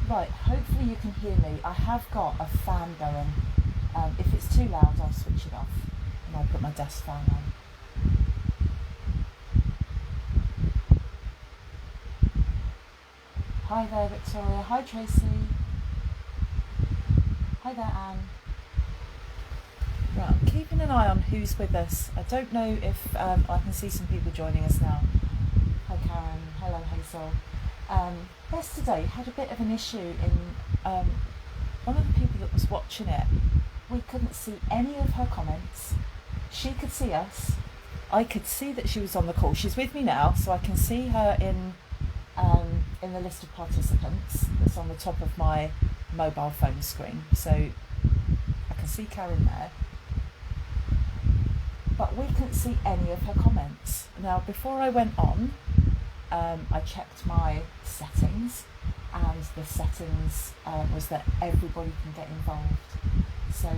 Right, hopefully you can hear me. I have got a fan going. If it's too loud, I'll switch it off and I'll put my desk fan on. Hi there, Victoria. Hi, Tracy. Hi there, Anne. Right, I'm keeping an eye on who's with us. I don't know if I can see some people joining us now. Hi, Karen. Hello, Hazel. Yesterday had a bit of an issue in one of the people that was watching it. We couldn't see any of her comments. She could see us. I could see that she was on the call. She's with me now, so I can see her in the list of participants that's on the top of my mobile phone screen. So I can see Karen there. But we couldn't see any of her comments. Now, before I went on, I checked my settings, and the settings was that everybody can get involved. So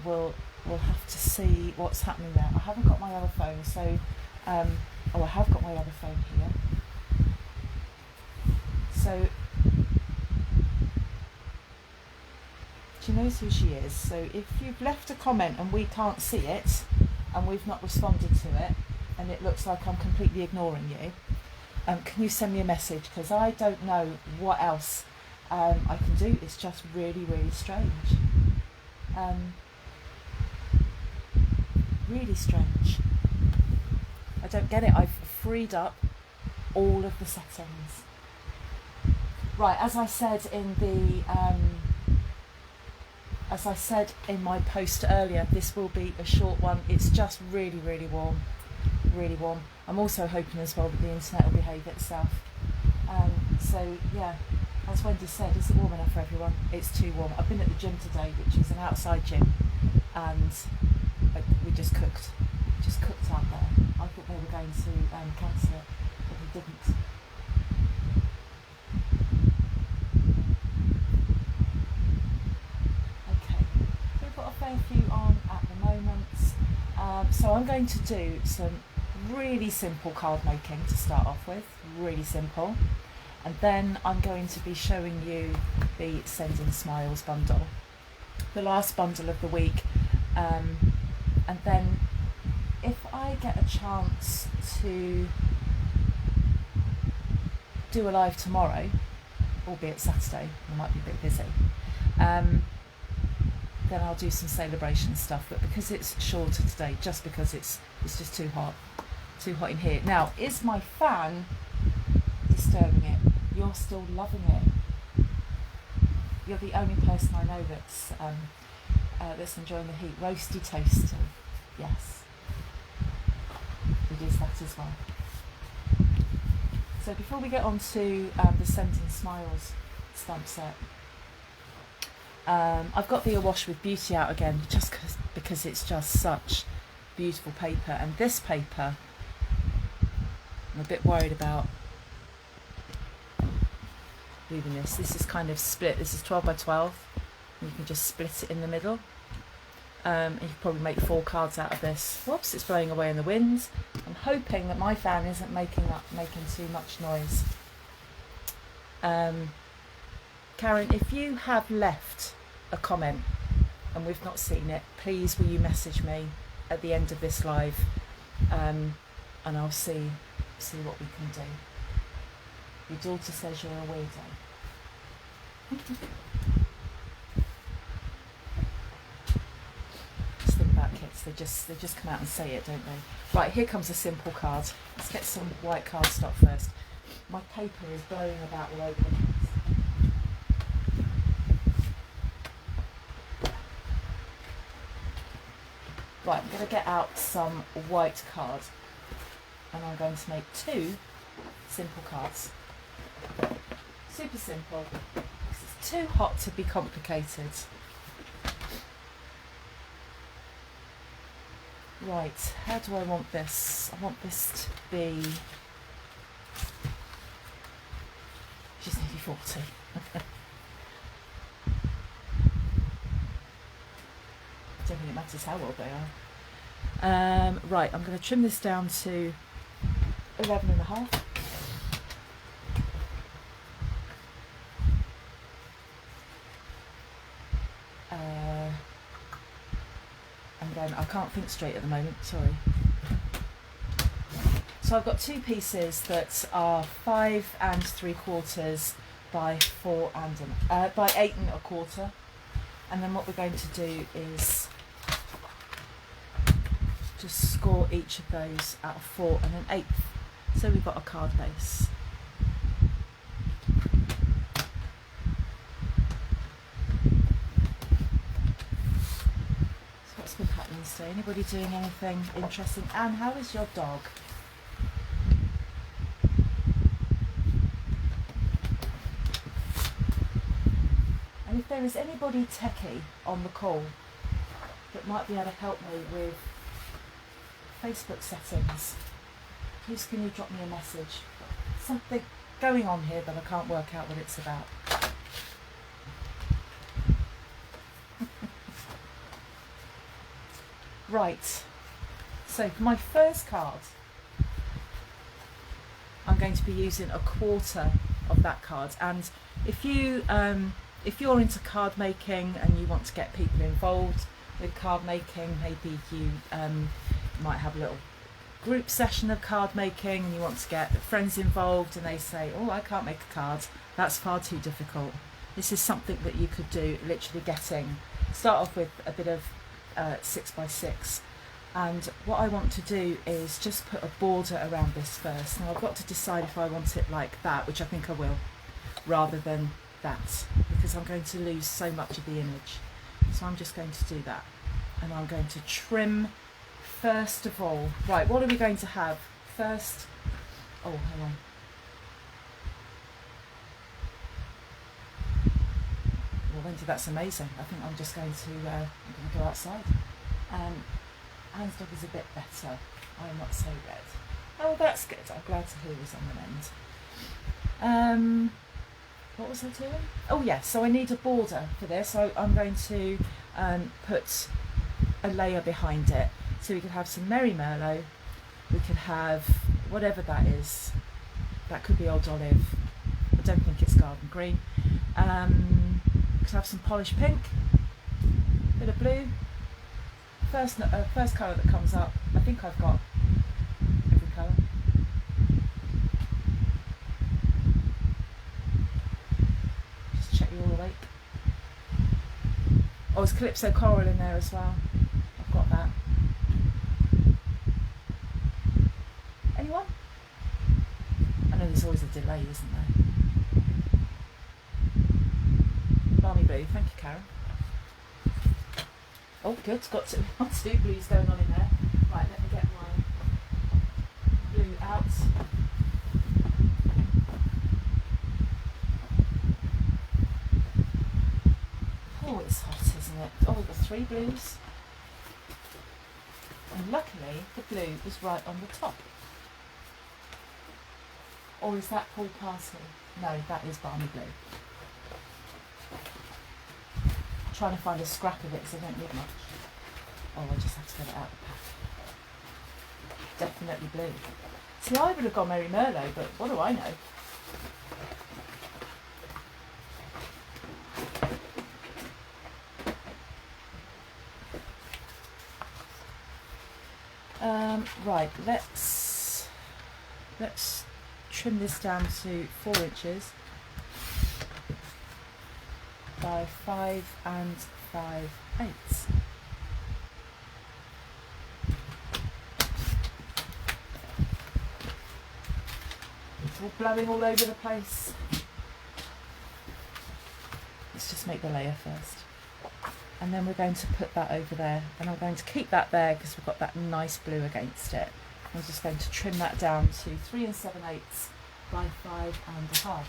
we'll have to see what's happening there. I haven't got my other phone, so I have got my other phone here. So she knows who she is. So if you've left a comment and we can't see it, and we've not responded to it, and it looks like I'm completely ignoring you, can you send me a message? Because I don't know what else I can do. It's just really, really strange. Really strange. I don't get it. I've freed up all of the settings. Right, as I said in my post earlier, this will be a short one. It's just really, really warm. Really warm. I'm also hoping as well that the internet will behave itself. So yeah, as Wendy said, is it warm enough for everyone? It's too warm. I've been at the gym today, which is an outside gym, and we just cooked out there. I thought they were going to cancel it, but they didn't. Okay, we've got a fair few on at the moment. So I'm going to do some really simple card making to start off with, really simple, and then I'm going to be showing you the Sending Smiles bundle, the last bundle of the week, and then if I get a chance to do a live tomorrow, albeit Saturday, I might be a bit busy, then I'll do some celebration stuff, but because it's shorter today, just because it's just too hot in here. Now, is my fan disturbing it? You're still loving it. You're the only person I know that's enjoying the heat. Roasty toasty, yes, it is that as well. So before we get on to the Sending Smiles stamp set, I've got the Awash with Beauty out again, just because it's just such beautiful paper. And this paper, I'm a bit worried about moving this. This is kind of split. This is 12 by 12. And you can just split it in the middle. And you can probably make 4 cards out of this. Whoops, it's blowing away in the wind. I'm hoping that my fan isn't making too much noise. Karen, if you have left a comment and we've not seen it, please will you message me at the end of this live, and I'll see what we can do. Your daughter says you're a weirdo. Just think about kids, they just come out and say it, don't they? Right, here comes a simple card. Let's get some white cardstock first. My paper is blowing about all over the place. Right, I'm going to get out some white card, and I'm going to make 2 simple cards. Super simple, because it's too hot to be complicated. Right, how do I want this? I want this to be just nearly 40. I don't think it matters how old they are. Right, I'm going to trim this down to 11 and a half. again, I can't think straight at the moment, sorry. So I've got 2 pieces that are 5 3/4 by 8 1/4, and then what we're going to do is just score each of those out of 4 1/8. So we've got a card base. So what's been happening today? Anybody doing anything interesting? Anne, how is your dog? And if there is anybody techie on the call that might be able to help me with Facebook settings, please can you drop me a message? Something going on here but I can't work out what it's about. Right, so for my first card, I'm going to be using 1/4 of that card, and if you're into card making and you want to get people involved with card making, maybe you might have a little group session of card making and you want to get friends involved and they say, oh, I can't make a card, that's far too difficult. This is something that you could do, literally start off with a bit of 6x6, and what I want to do is just put a border around this first. Now I've got to decide if I want it like that, which I think I will, rather than that, because I'm going to lose so much of the image. So I'm just going to do that, and I'm going to trim first of all. Right, what are we going to have first? Oh, hang on. Well, Wendy, that's amazing. I think I'm just going to go outside. Anne's dog is a bit better. I'm not so red. Oh, that's good. I'm glad to hear he's on the mend. What was I doing? Oh yes, so I need a border for this. So I'm going to put a layer behind it. So we could have some Merry Merlot. We could have whatever that is. That could be Old Olive. I don't think it's Garden Green. We could have some polished pink. Bit of blue. First colour that comes up. I think I've got every colour. Just check you're all awake. Oh, there's Calypso Coral in there as well. I've got that. Anyone? I know there's always a delay, isn't there? Balmy Blue, thank you, Karen. Oh, good, got two blues going on in there. Right, let me get my blue out. Oh, it's hot, isn't it? Oh, we've got 3 blues. And luckily, the blue is right on the top. Or is that Paul Parsley? No, that is Balmy Blue. I'm trying to find a scrap of it because I don't need much. Oh, I just have to get it out of the pack. Definitely blue. See, I would have gone Merry Merlot, but what do I know? Right, let's trim this down to 4 inches by 5 5/8. It's all blowing all over the place. Let's just make the layer first. And then we're going to put that over there, and I'm going to keep that there because we've got that nice blue against it. I'm just going to trim that down to 3 7/8 by 5 1/2.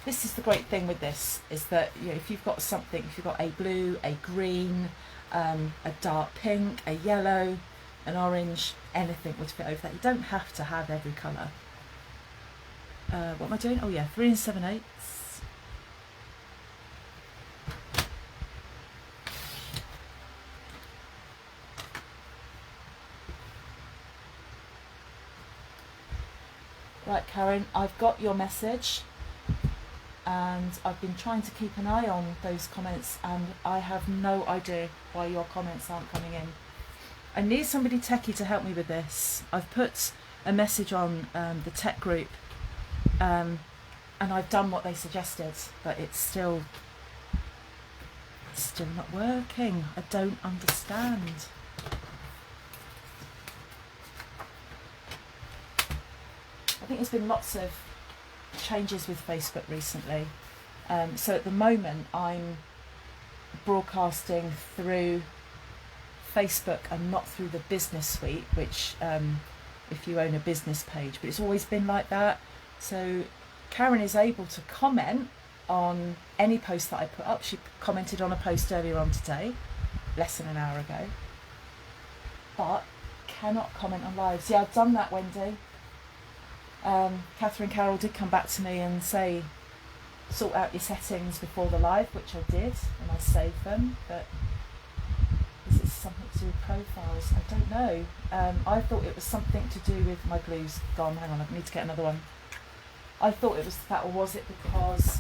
This is the great thing with this, is that if you've got something, if you've got a blue, a green, a dark pink, a yellow, an orange, anything would fit over that. You don't have to have every colour. What am I doing? Oh yeah, 3 7/8. Right, Karen, I've got your message. and I've been trying to keep an eye on those comments, and I have no idea why your comments aren't coming in. I need somebody techie to help me with this. I've put a message on the tech group, and I've done what they suggested, but it's still not working. I don't understand. I think there's been lots of changes with Facebook recently. So at the moment I'm broadcasting through Facebook and not through the business suite, which if you own a business page, but it's always been like that. So Karen is able to comment on any post that I put up. She commented on a post earlier on today, less than an hour ago, but cannot comment on lives. Yeah, I've done that, Wendy. Catherine Carroll did come back to me and say sort out your settings before the live, which I did, and I saved them, but is it something to do with profiles? I don't know. I thought it was something to do with my glue's gone. Hang on, I need to get another one. I thought it was that, or was it because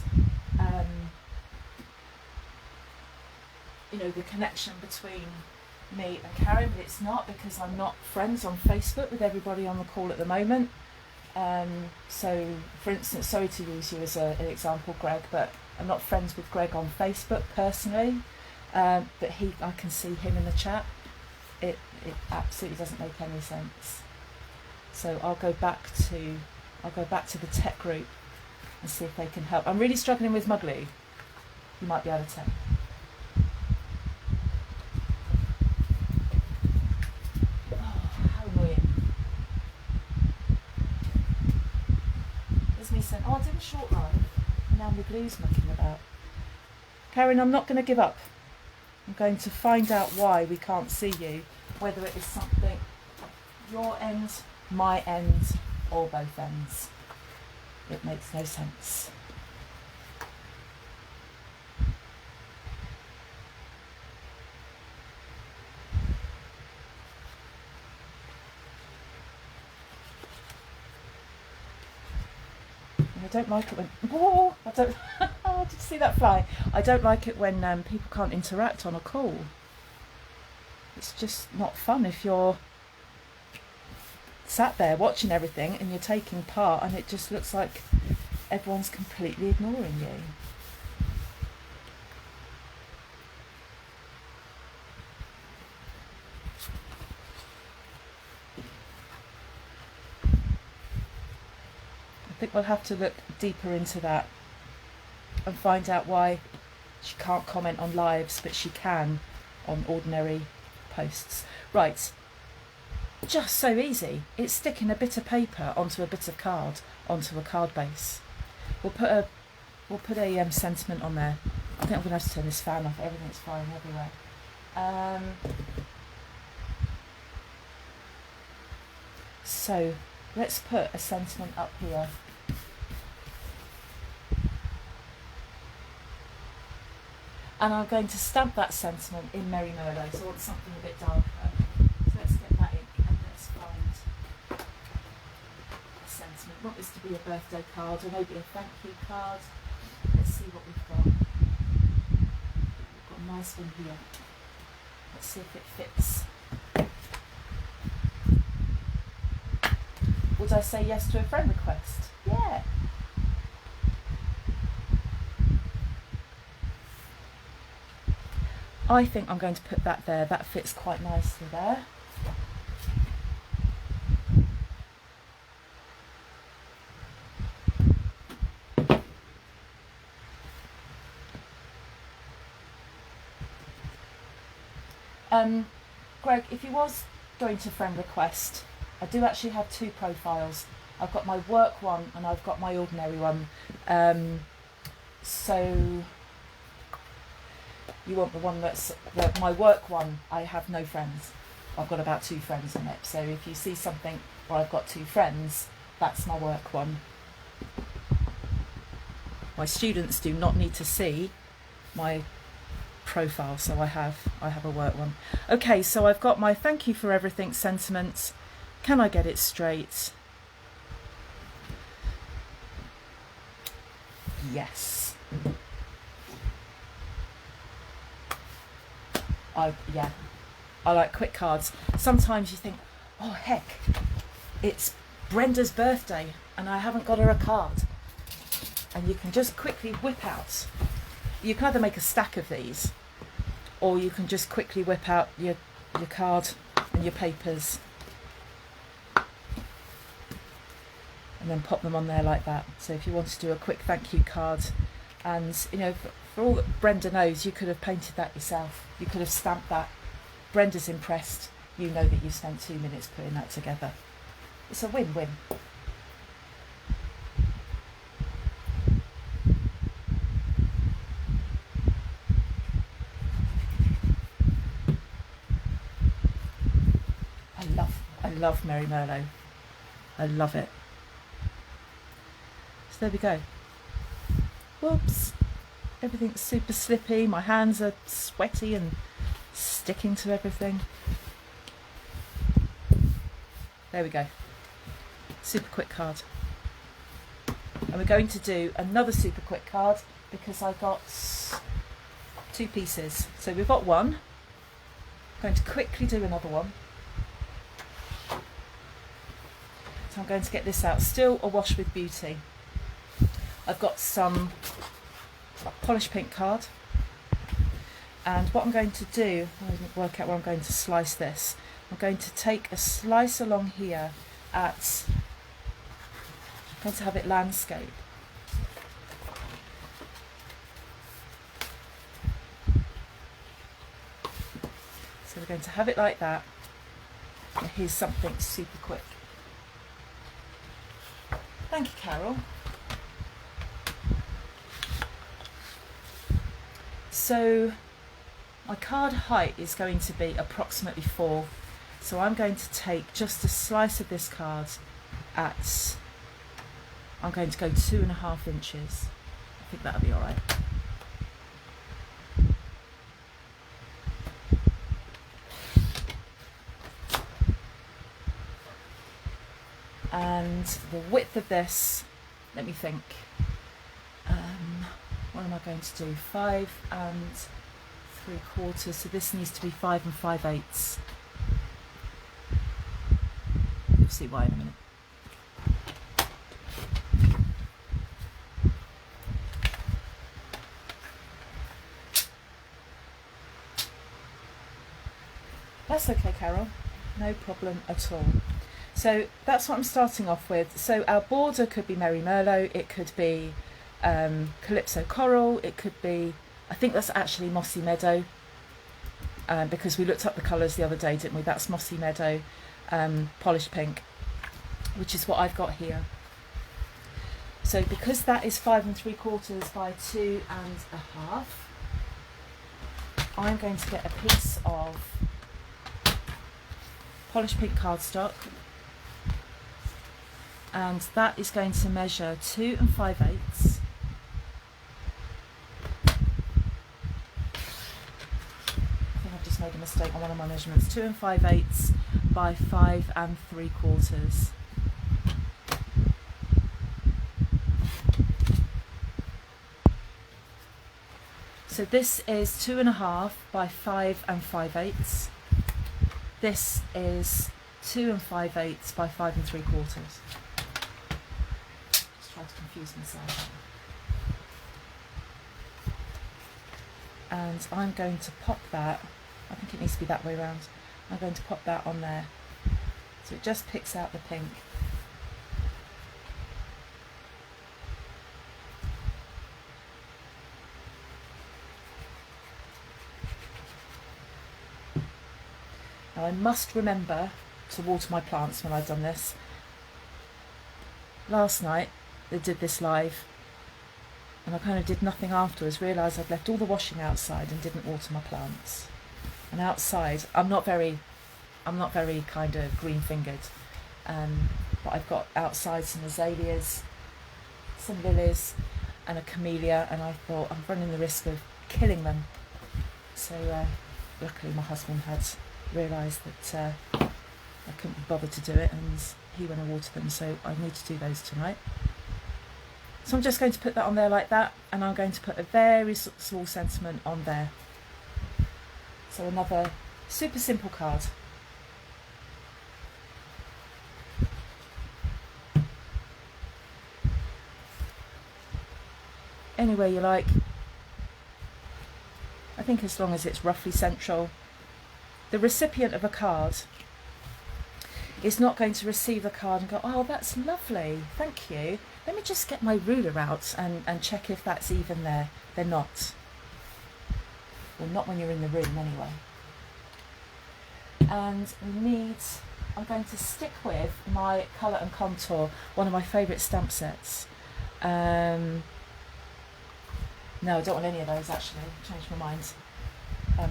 you know, the connection between me and Karen, but it's not, because I'm not friends on Facebook with everybody on the call at the moment. So for instance, sorry to use you as an example, Greg, but I'm not friends with Greg on Facebook personally, but I can see him in the chat. It absolutely doesn't make any sense. So I'll go back to the tech group and see if they can help. I'm really struggling with my glue. You might be able to tell. Oh, I did a short live, and now my glue's mucking about. Karen, I'm not going to give up. I'm going to find out why we can't see you, whether it is something your end, my end, or both ends. It makes no sense. I don't like it when... Oh, I don't... Oh, did you see that fly? I don't like it when people can't interact on a call. It's just not fun if you're sat there watching everything and you're taking part and it just looks like everyone's completely ignoring you. I think we'll have to look deeper into that and find out why she can't comment on lives, but she can on ordinary posts. Right, just so easy. It's sticking a bit of paper onto a bit of card, onto a card base. We'll put a sentiment on there. I think I'm going to have to turn this fan off. Everything's flying everywhere. So let's put a sentiment up here. And I'm going to stamp that sentiment in Merry Merlot, so I want something a bit darker. So let's get that ink and let's find a sentiment. I want this to be a birthday card or maybe a thank you card. Let's see what we've got. We've got a nice one here. Let's see if it fits. Would I say yes to a friend request? Yeah. I think I'm going to put that there. That fits quite nicely there. Greg, if you was going to friend request, I do actually have two profiles. I've got my work one and I've got my ordinary one. So you want the one that's my work one. I have no friends. I've got about 2 friends in it. So if you see something where I've got 2 friends, that's my work one. My students do not need to see my profile, so I have a work one. Okay, so I've got my thank you for everything sentiment. Can I get it straight? Yes. Yeah, I like quick cards. Sometimes you think, oh heck, it's Brenda's birthday and I haven't got her a card. And you can just quickly whip out. You can either make a stack of these, or you can just quickly whip out your card and your papers and then pop them on there like that. So if you want to do a quick thank you card, and you know, for all that Brenda knows, you could have painted that yourself. You could have stamped that. Brenda's impressed. You know that you spent 2 minutes putting that together. It's a win-win. I love Merry Merlot. I love it. So there we go. Whoops. Everything's super slippy. My hands are sweaty and sticking to everything. There we go. Super quick card. And we're going to do another super quick card because I got 2 pieces. So we've got one. I'm going to quickly do another one. So I'm going to get this out. Still awash with beauty. I've got some polished pink card. And what I'm going to do, I didn't work out where I'm going to slice this. I'm going to take a slice along here at, I'm going to have it landscape. So we're going to have it like that. And here's something super quick. Thank you, Carol. So my card height is going to be approximately 4. So I'm going to take just a slice of this card at, I'm going to go 2.5 inches. I think that'll be all right. And the width of this, let me think, what am I going to do? 5 3/4, so this needs to be 5 5/8. You'll see why in a minute. That's okay, Carol, no problem at all. So that's what I'm starting off with. So our border could be Merry Merlot, it could be Calypso Coral, it could be, I think that's actually Mossy Meadow, because we looked up the colours the other day, didn't we? That's Mossy Meadow, polished pink, which is what I've got here. So because that is 5 3/4 by 2.5, I'm going to get a piece of polished pink cardstock, and that is going to measure 2 5/8. I've made a mistake on one of my measurements. 2 5/8 by 5 3/4. So this is 2.5 by 5 5/8. This is 2 5/8 by 5 3/4. Just try to confuse myself. And I'm going to pop that, I think it needs to be that way around. I'm going to pop that on there. So it just picks out the pink. Now I must remember to water my plants when I've done this. Last night they did this live and I kind of did nothing afterwards, realised I'd left all the washing outside and didn't water my plants. And outside, I'm not very kind of green fingered, but I've got outside some azaleas, some lilies and a camellia, and I thought I'm running the risk of killing them. So luckily my husband had realised that I couldn't be bothered to do it, and he went and watered them, so I need to do those tonight. So I'm just going to put that on there like that, and I'm going to put a very small sentiment on there. So another super simple card. Anywhere you like. I think as long as it's roughly central. The recipient of a card is not going to receive the card and go, oh, that's lovely, thank you. Let me just get my ruler out and check if that's even there. They're not. Well, not when you're in the room anyway. And I'm going to stick with my Colour and Contour, one of my favourite stamp sets. No, I don't want any of those actually, I've changed my mind.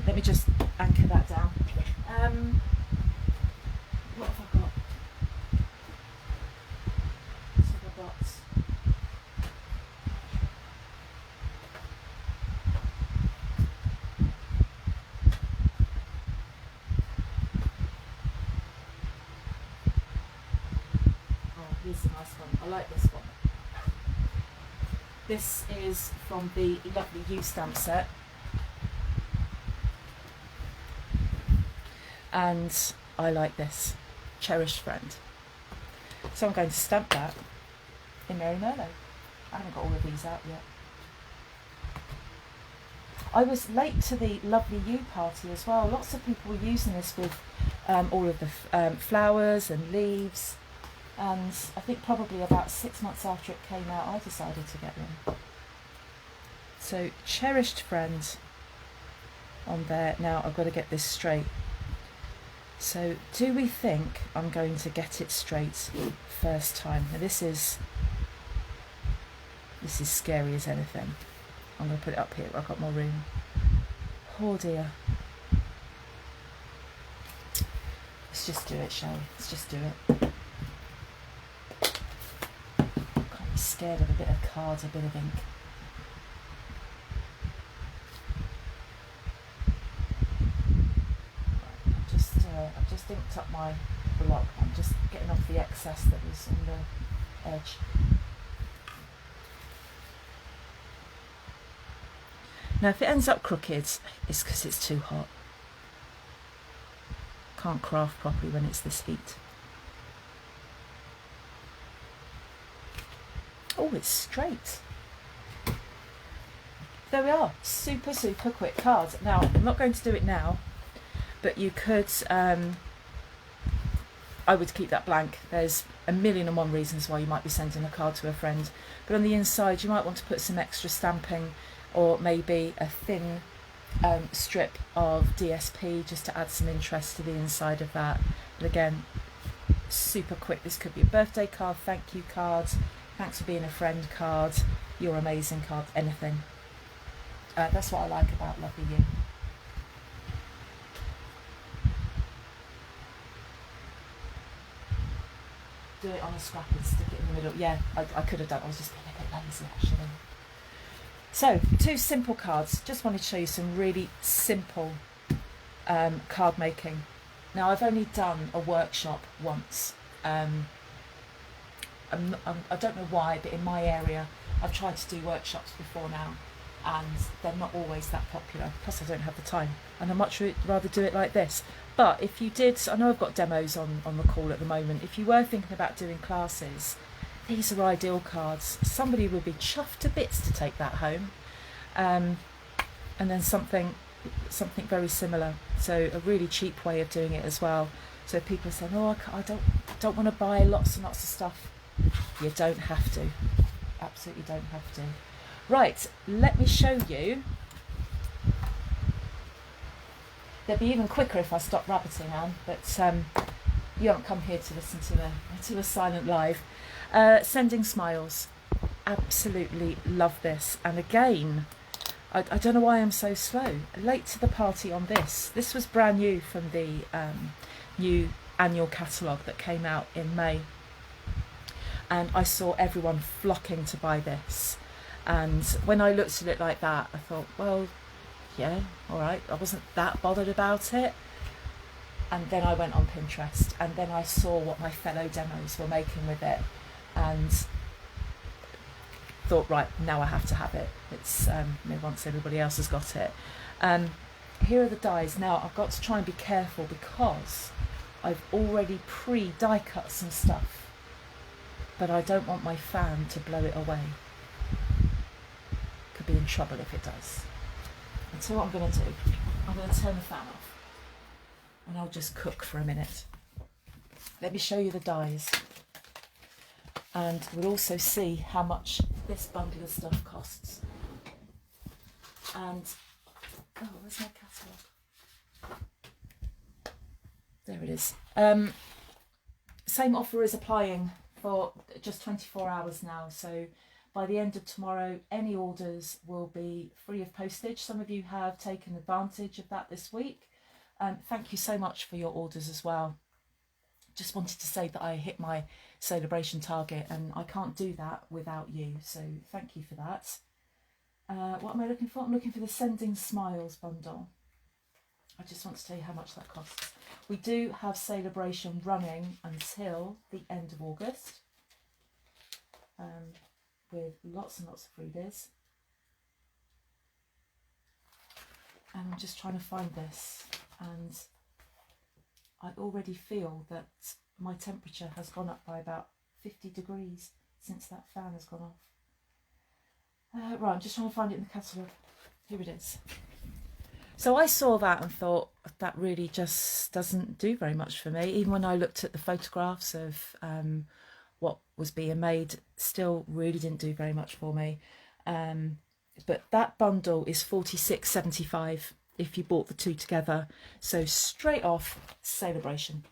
Let me just anchor that down. What have I got? What have I got? Oh, here's a nice one. I like this one. This is from the lovely U stamp set. And I like this, Cherished Friend. So I'm going to stamp that in Mary Merlot. I haven't got all of these out yet. I was late to the lovely U party as well. Lots of people were using this with all of the flowers and leaves. And I think probably about 6 months after it came out, I decided to get one. So Cherished Friend on there. Now I've got to get this straight. So do we think I'm going to get it straight first time? Now this is scary as anything. I'm going to put it up here where I've got more room. Oh dear. Let's just do it, shall we? Let's just do it. Can't be scared of a bit of cards, a bit of ink. I've just inked up my block. I'm just getting off the excess that was on the edge. Now if it ends up crooked, it's because it's too hot. Can't craft properly when it's this heat. Oh, it's straight. There we are. Super, super quick card. Now, I'm not going to do it now, but you could, I would keep that blank. There's a million and one reasons why you might be sending a card to a friend. But on the inside, you might want to put some extra stamping, or maybe a thin strip of DSP just to add some interest to the inside of that. But again, super quick. This could be a birthday card, thank you card, thanks for being a friend card, you're amazing card, anything. That's what I like about Lovely You. Do it on a scrap and stick it in the middle. Yeah, I could have done. I was just being a bit lazy actually. So, 2 simple cards. Just wanted to show you some really simple card making. Now, I've only done a workshop once. I don't know why, but in my area, I've tried to do workshops before now, and they're not always that popular. Plus, I don't have the time, and I'd much rather do it like this. But if you did, I know I've got demos on the call at the moment. If you were thinking about doing classes, these are ideal cards. Somebody would be chuffed to bits to take that home. And then something very similar. So a really cheap way of doing it as well. So people are saying, oh, I don't want to buy lots and lots of stuff. You don't have to. Absolutely don't have to. Right, let me show you. They'd be even quicker if I stopped rabbiting, Anne, but you haven't come here to listen to a silent live. Sending smiles. Absolutely love this. And again, I don't know why I'm so slow. Late to the party on this. This was brand new from the new annual catalogue that came out in May. And I saw everyone flocking to buy this. And when I looked at it like that, I thought, well, yeah, all right. I wasn't that bothered about it. And then I went on Pinterest, and then I saw what my fellow demos were making with it. And thought, right, now I have to have it. It's once everybody else has got it. Here are the dies. Now I've got to try and be careful because I've already pre-die cut some stuff, but I don't want my fan to blow it away. Could be in trouble if it does. And so what I'm going to do, I'm going to turn the fan off and I'll just cook for a minute. Let me show you the dies, and we'll also see how much this bundle of stuff costs. And oh, where's my catalogue? There it is. Same offer is applying for just 24 hours now. So by the end of tomorrow, any orders will be free of postage. Some of you have taken advantage of that this week. Thank you so much for your orders as well. Just wanted to say that I hit my celebration target, and I can't do that without you. So thank you for that. What am I looking for? I'm looking for the Sending Smiles bundle. I just want to tell you how much that costs. We do have celebration running until the end of August, with lots and lots of freebies. And I'm just trying to find this, and I already feel that my temperature has gone up by about 50 degrees since that fan has gone off. Right, I'm just trying to find it in the catalogue. Here it is. So I saw that and thought, that really just doesn't do very much for me. Even when I looked at the photographs of what was being made, still really didn't do very much for me. But that bundle is $46.75 if you bought the two together. So straight off, celebration.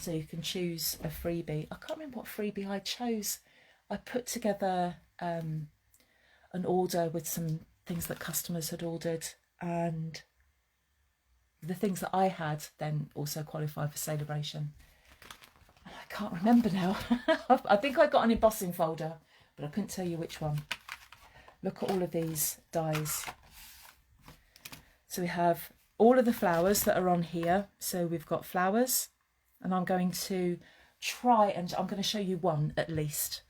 So you can choose a freebie. I can't remember what freebie I chose. I put together an order with some things that customers had ordered, and the things that I had then also qualified for celebration. And I can't remember now. I think I got an embossing folder, but I couldn't tell you which one. Look at all of these dies. So we have all of the flowers that are on here. So we've got flowers, and I'm going to try, and I'm going to show you one at least.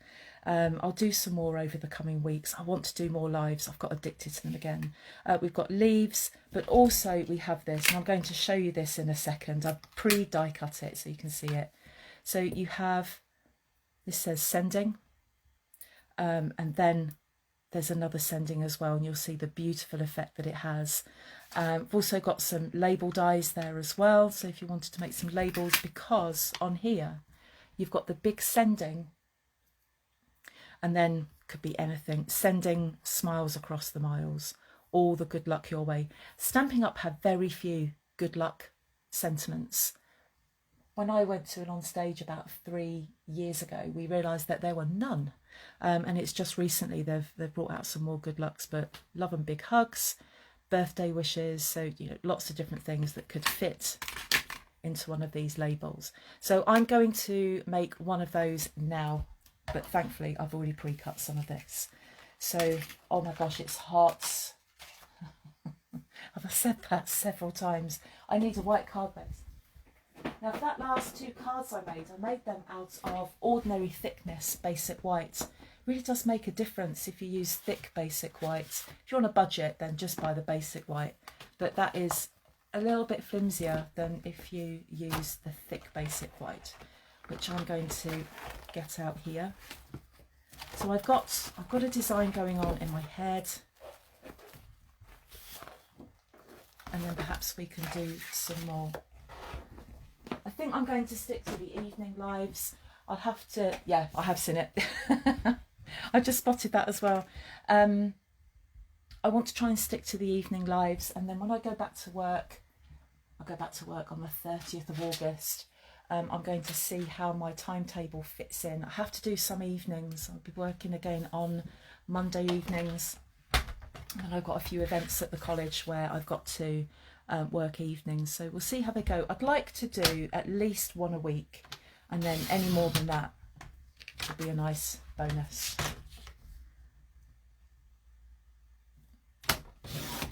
I'll do some more over the coming weeks. I want to do more lives. I've got addicted to them again. We've got leaves, but also we have this, and I'm going to show you this in a second. I've pre-die cut it so you can see it. So you have, this says sending, and then there's another sending as well, and you'll see the beautiful effect that it has. We've also got some label dies there as well, so if you wanted to make some labels, because on here you've got the big sending, and then could be anything, sending smiles across the miles, all the good luck your way. Stampin' Up had very few good luck sentiments. When I went to an on stage about 3 years ago, we realised that there were none. And it's just recently they've brought out some more good lucks, but love and big hugs, birthday wishes, so you know, lots of different things that could fit into one of these labels. So I'm going to make one of those now, but thankfully I've already pre-cut some of this. So, oh my gosh, it's hot. I've said that several times. I need a white card base. Now, for that last two cards I made them out of ordinary thickness basic white. Really does make a difference if you use thick basic white. If you're on a budget, then just buy the basic white. But that is a little bit flimsier than if you use the thick basic white, which I'm going to get out here. So I've got a design going on in my head, and then perhaps we can do some more. I think I'm going to stick to the evening lives. I'll have to, yeah, I have seen it. I just spotted that as well. I want to try and stick to the evening lives, and then when I go back to work, I'll go back to work on the 30th of August. I'm going to see how my timetable fits in. I have to do some evenings. I'll be working again on Monday evenings, and I've got a few events at the college where I've got to work evenings, so we'll see how they go. I'd like to do at least one a week, and then any more than that would be a nice bonus.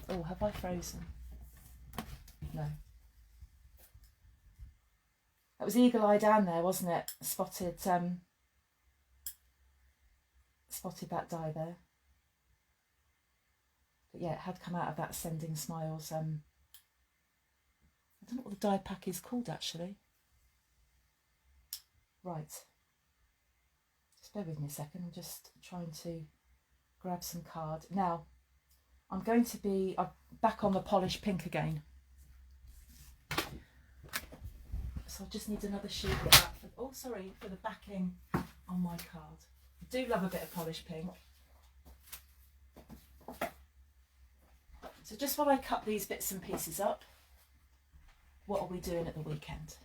Oh, have I frozen? No. That was Eagle Eye down there, wasn't it? Spotted spotted that die there. But yeah, it had come out of that Sending Smiles. I don't know what the die pack is called actually. Right. Just bear with me a second. I'm just trying to grab some card. Now, I'm going to be back on the polished pink again. So I just need another sheet of that. For the backing on my card. I do love a bit of polished pink. So just while I cut these bits and pieces up, what are we doing at the weekend?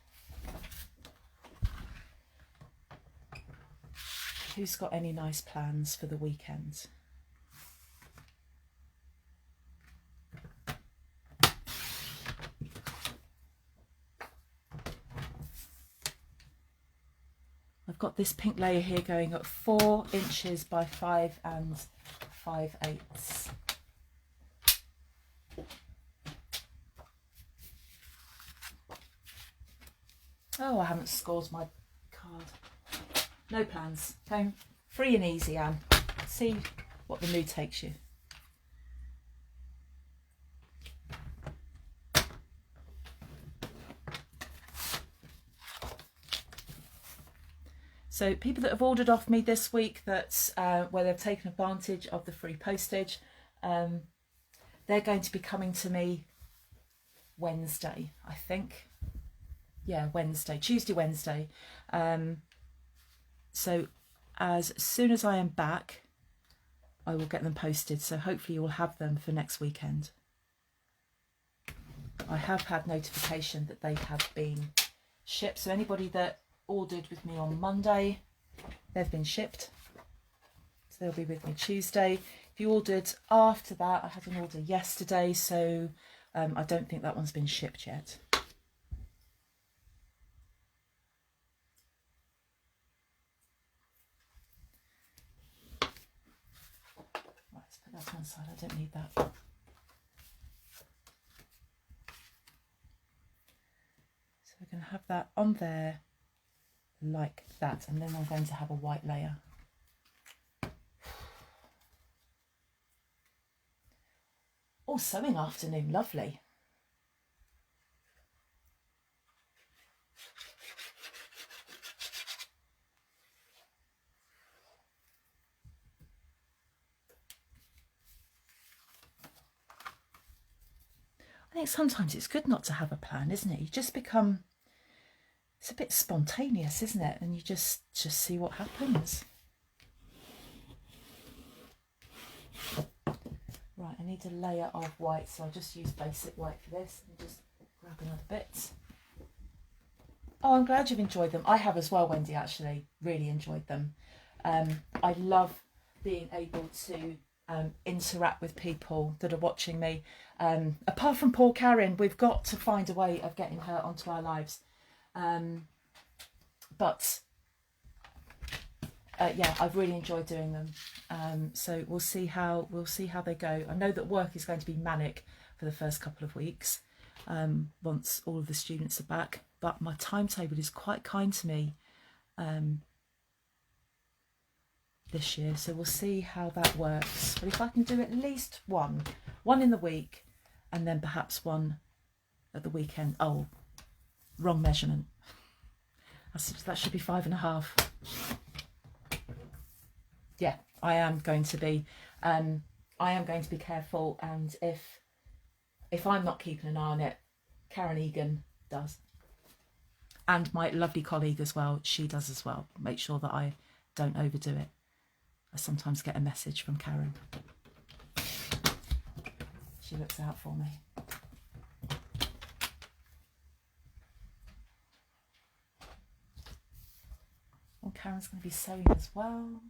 Who's got any nice plans for the weekend? I've got this pink layer here going at 4 inches by 5 5/8. Oh, I haven't scored my card. No plans. Going free and easy, Anne. See what the mood takes you. So people that have ordered off me this week, that's where they've taken advantage of the free postage, they're going to be coming to me Wednesday, I think. Yeah, Tuesday, Wednesday. So as soon as I am back, I will get them posted. So hopefully you will have them for next weekend. I have had notification that they have been shipped. So anybody that ordered with me on Monday, they've been shipped. So they'll be with me Tuesday. If you ordered after that, I had an order yesterday, so I don't think that one's been shipped yet. Right, let's put that to one side. I don't need that. So we're going to have that on there like that, and then I'm going to have a white layer. Oh, sewing afternoon, lovely. I think sometimes it's good not to have a plan, isn't it? You just become, it's a bit spontaneous, isn't it? And you just see what happens. Right, I need a layer of white, so I'll just use basic white for this and just grab another bit. Oh, I'm glad you've enjoyed them. I have as well, Wendy, actually. Really enjoyed them. I love being able to interact with people that are watching me. Apart from poor Karen, we've got to find a way of getting her onto our lives. But yeah, I've really enjoyed doing them. So we'll see how they go. I know that work is going to be manic for the first couple of weeks once all of the students are back. But my timetable is quite kind to me this year, so we'll see how that works. But if I can do at least one in the week, and then perhaps one at the weekend. Oh, wrong measurement. That should be 5.5. Yeah, I am going to be careful, and if I'm not keeping an eye on it, Karen Egan does. And my lovely colleague as well, she does as well. Make sure that I don't overdo it. I sometimes get a message from Karen. She looks out for me. Oh, Karen's going to be sewing as well.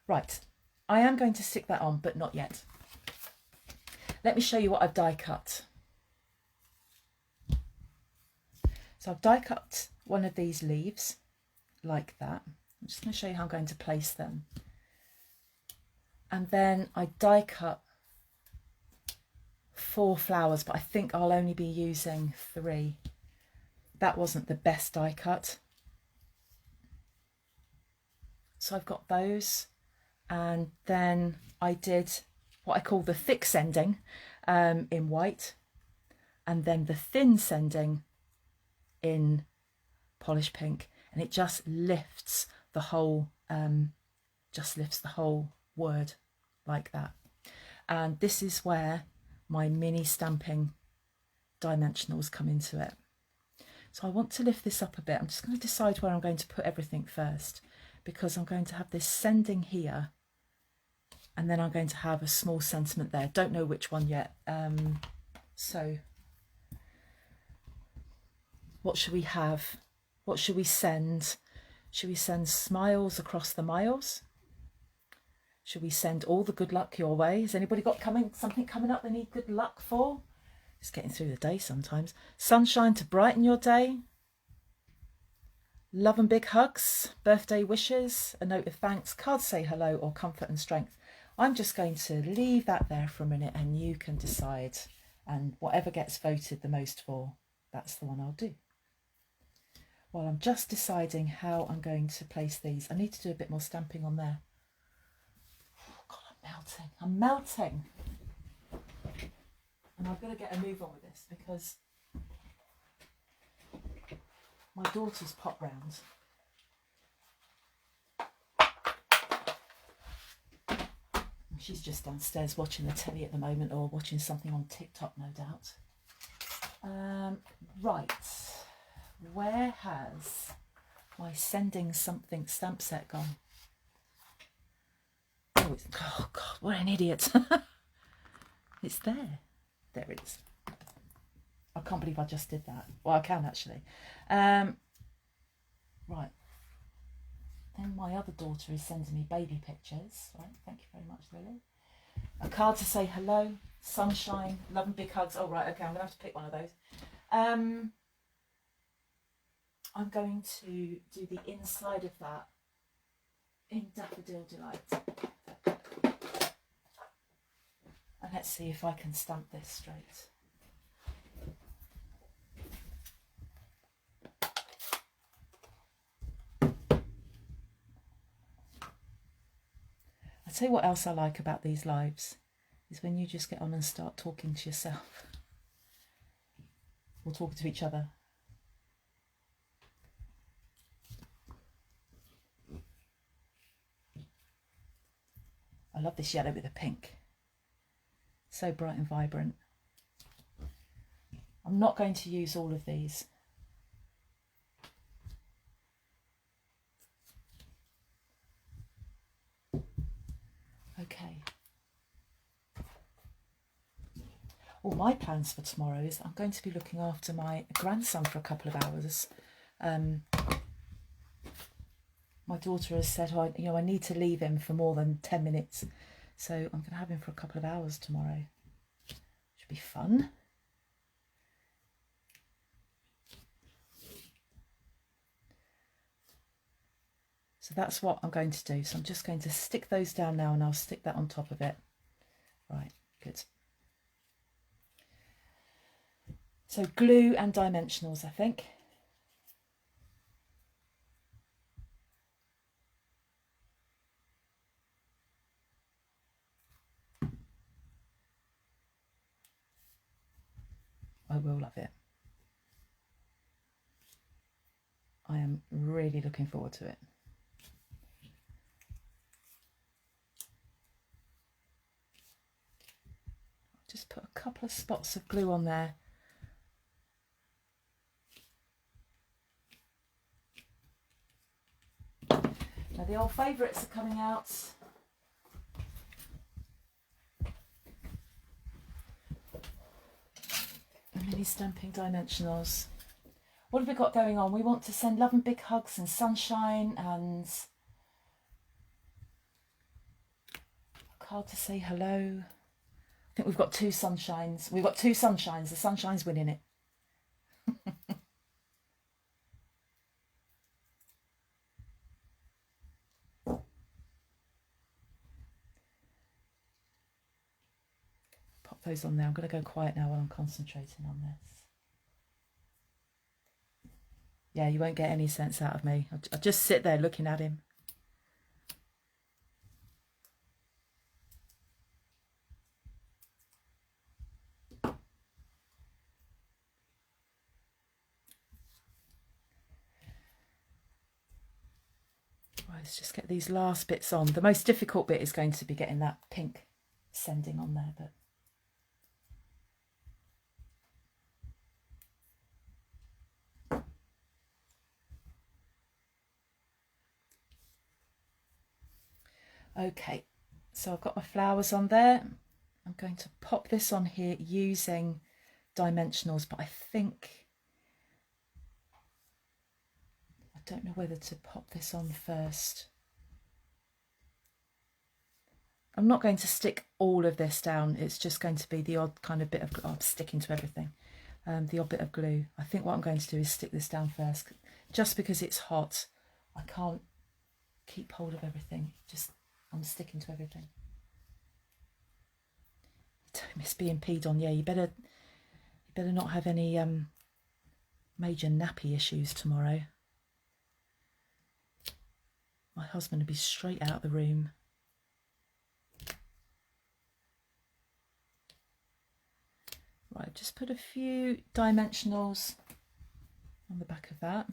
Right, I am going to stick that on, but not yet. Let me show you what I've die cut. So I've die cut one of these leaves like that. I'm just going to show you how I'm going to place them. And then I die cut 4 flowers, but I think I'll only be using 3. That wasn't the best die cut. So I've got those, and then I did what I call the thick sending in white, and then the thin sending in polished pink, and it just lifts the whole word like that. And this is where my mini stamping dimensionals come into it. So I want to lift this up a bit. I'm just going to decide where I'm going to put everything first, because I'm going to have this sending here, and then I'm going to have a small sentiment there. Don't know which one yet. So what should we have? What should we send? Should we send smiles across the miles? Should we send all the good luck your way? Has anybody got something coming up they need good luck for? Just getting through the day sometimes. Sunshine to brighten your day. Love and big hugs. Birthday wishes. A note of thanks. Cards say hello, or comfort and strength. I'm just going to leave that there for a minute, and you can decide. And whatever gets voted the most for, that's the one I'll do. Well, I'm just deciding how I'm going to place these. I need to do a bit more stamping on there. Oh God, I'm melting. I'm melting. And I've got to get a move on with this, because my daughter's popped round. She's just downstairs watching the telly at the moment, or watching something on TikTok, no doubt. Right, where has my sending something stamp set gone? Oh God, what an idiot. It's there. There it is. I can't believe I just did that. Well, I can actually. Right. Then my other daughter is sending me baby pictures. Right. Thank you very much, Lily. A card to say hello. Sunshine. Love and big hugs. Oh, right. Okay. I'm going to have to pick one of those. I'm going to do the inside of that in Daffodil Delight. And let's see if I can stamp this straight. I'll tell you what else I like about these lives is when you just get on and start talking to yourself, or talking to each other. I love this yellow with the pink. So bright and vibrant. I'm not going to use all of these. Okay. Well, my plans for tomorrow is I'm going to be looking after my grandson for a couple of hours. My daughter has said, oh, I need to leave him for more than 10 minutes. So I'm going to have him for a couple of hours tomorrow. Should be fun. So that's what I'm going to do. So I'm just going to stick those down now, and I'll stick that on top of it. Right, good. So glue and dimensionals, I think. I will love it. I am really looking forward to it. Just put a couple of spots of glue on there. Now the old favourites are coming out. The mini stamping dimensionals. What have we got going on? We want to send love and big hugs and sunshine, and a card to say hello. I think we've got two sunshines. We've got two sunshines. The sunshine's winning it. Pop those on there. I'm going to go quiet now while I'm concentrating on this. Yeah, you won't get any sense out of me. I'll just sit there looking at him. Let's just get these last bits on. The most difficult bit is going to be getting that pink sending on there, but okay, so I've got my flowers on there. I'm going to pop this on here using dimensionals, but I think, I don't know whether to pop this on first. I'm not going to stick all of this down. It's just going to be the odd kind of bit of, I'm sticking to everything, the odd bit of glue. I think what I'm going to do is stick this down first, just because it's hot. I can't keep hold of everything. I'm sticking to everything. Don't miss being peed on. Yeah, you better not have any major nappy issues tomorrow. My husband would be straight out of the room. Right, just put a few dimensionals on the back of that.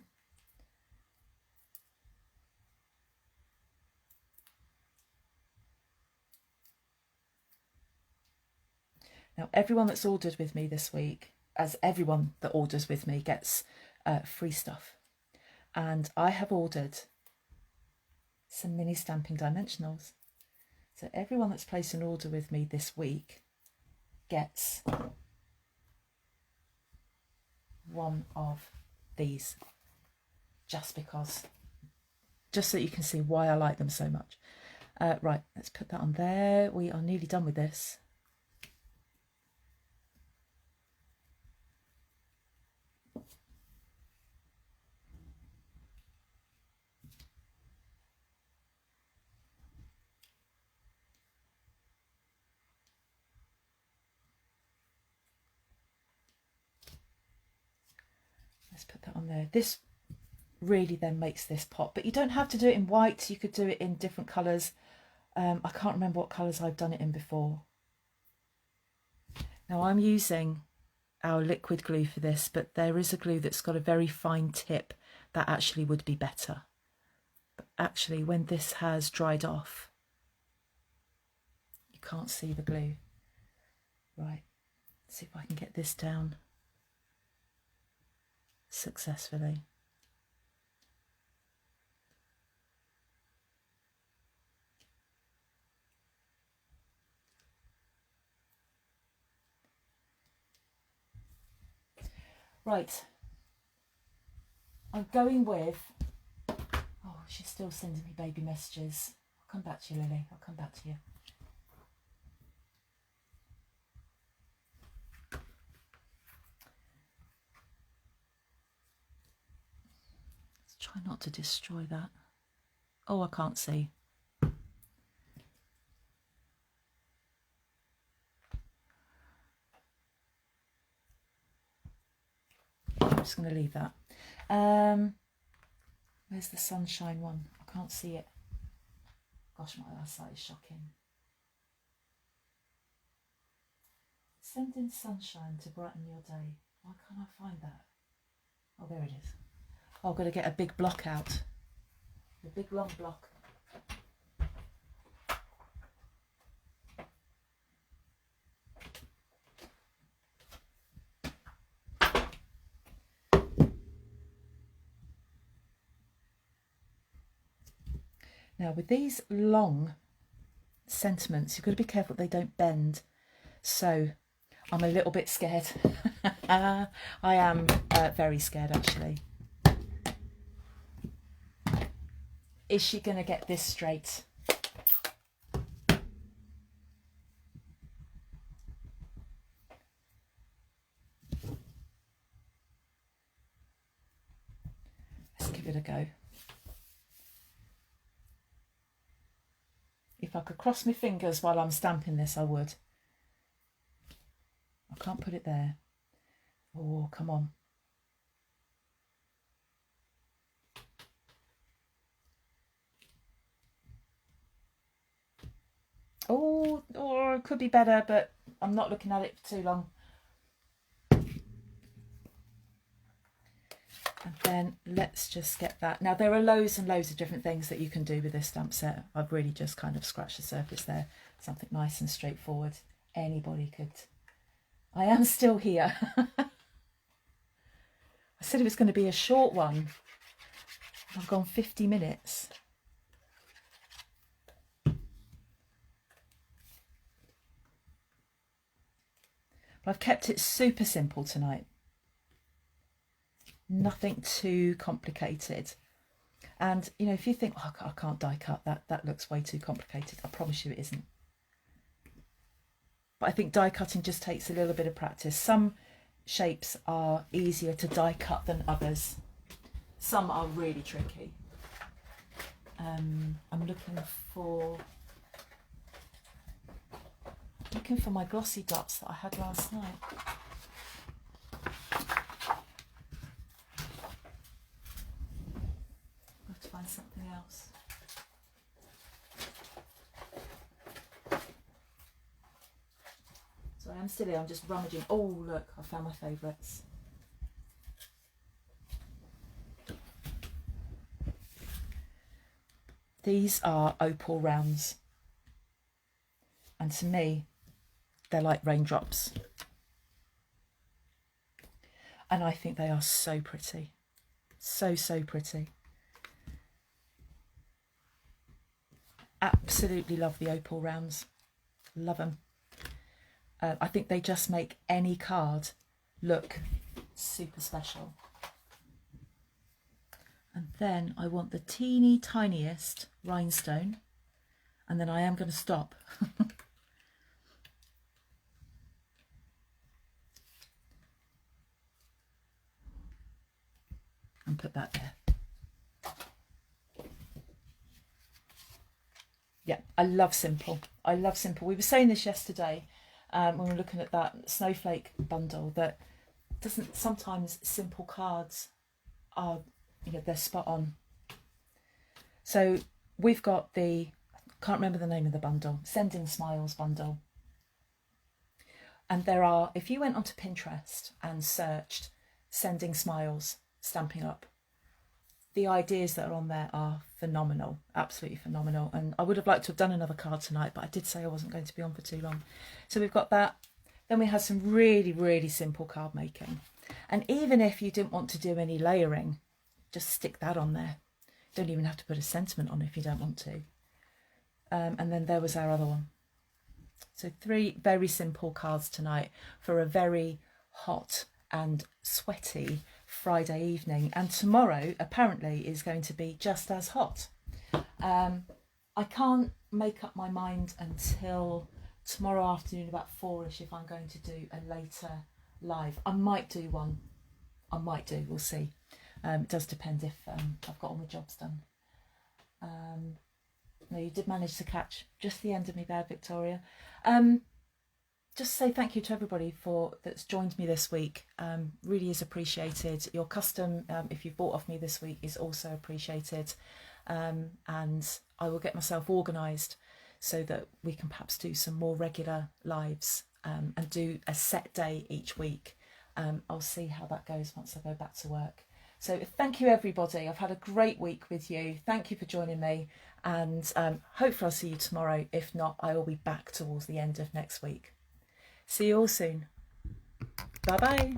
Now, everyone that's ordered with me this week, as everyone that orders with me gets free stuff. And I have ordered some mini stamping dimensionals. So everyone that's placed an order with me this week gets one of these, just so you can see why I like them so much. Right, let's put that on there. We are nearly done with this. Let's put that on there. This really then makes this pop, but you don't have to do it in white. You could do it in different colours. I can't remember what colours I've done it in before. Now I'm using our liquid glue for this, but there is a glue that's got a very fine tip that actually would be better. But actually, when this has dried off, you can't see the glue. Right, let's see if I can get this down successfully. Right, I'm going with, oh, she's still sending me baby messages. I'll come back to you, Lily, I'll come back to you. Let's try not to destroy that. Oh, I can't see. I'm just going to leave that. Where's the sunshine one? I can't see it. Gosh, my eyesight is shocking. Send in sunshine to brighten your day. Why can't I find that? Oh, there it is. Oh, I've got to get a big block out. A big long block. Now with these long sentiments, you've got to be careful they don't bend. So I'm a little bit scared. I am very scared actually. Is she going to get this straight? Let's give it a go. If I could cross my fingers while I'm stamping this, I would. I can't put it there. Oh, come on. Oh, it could be better, but I'm not looking at it for too long. And then let's just get that. Now there are loads and loads of different things that you can do with this stamp set. I've really just kind of scratched the surface there. Something nice and straightforward. Anybody could. I am still here. I said it was going to be a short one. I've gone 50 minutes. But I've kept it super simple tonight. Nothing too complicated. And, you know, if you think, oh, I can't die cut, that looks way too complicated, I promise you it isn't. But I think die cutting just takes a little bit of practice. Some shapes are easier to die cut than others. Some are really tricky. I'm looking for my glossy dots that I had last night. I'll have to find something else. So I am still here, I'm just rummaging. Oh look, I found my favourites. These are opal rounds. And to me, they're like raindrops. And I think they are so pretty. So, so pretty. Absolutely love the opal rounds. Love them. I think they just make any card look super special. And then I want the teeny tiniest rhinestone. And then I am going to stop. And put that there. Yeah, I love simple. I love simple. We were saying this yesterday when we were looking at that snowflake bundle, that doesn't sometimes simple cards are, you know, they're spot on. So we've got the, can't remember the name of the bundle, Sending Smiles bundle. And there are, if you went onto Pinterest and searched Sending Smiles Stampin' Up, the ideas that are on there are phenomenal, absolutely phenomenal. And I would have liked to have done another card tonight, but I did say I wasn't going to be on for too long. So we've got that. Then we had some really, really simple card making. And even if you didn't want to do any layering, just stick that on there. You don't even have to put a sentiment on if you don't want to. And then there was our other one. So 3 very simple cards tonight for a very hot and sweaty Friday evening. And tomorrow apparently is going to be just as hot. I can't make up my mind until tomorrow afternoon about 4ish if I'm going to do a later live. I might do one. I might do, we'll see. It does depend if I've got all my jobs done. No, you did manage to catch just the end of me there, Victoria. Just say thank you to everybody that's joined me this week. Really is appreciated. Your custom, if you've bought off me this week, is also appreciated. And I will get myself organised so that we can perhaps do some more regular lives and do a set day each week. I'll see how that goes once I go back to work. So thank you, everybody. I've had a great week with you. Thank you for joining me. And hopefully I'll see you tomorrow. If not, I will be back towards the end of next week. See you all soon. Bye-bye.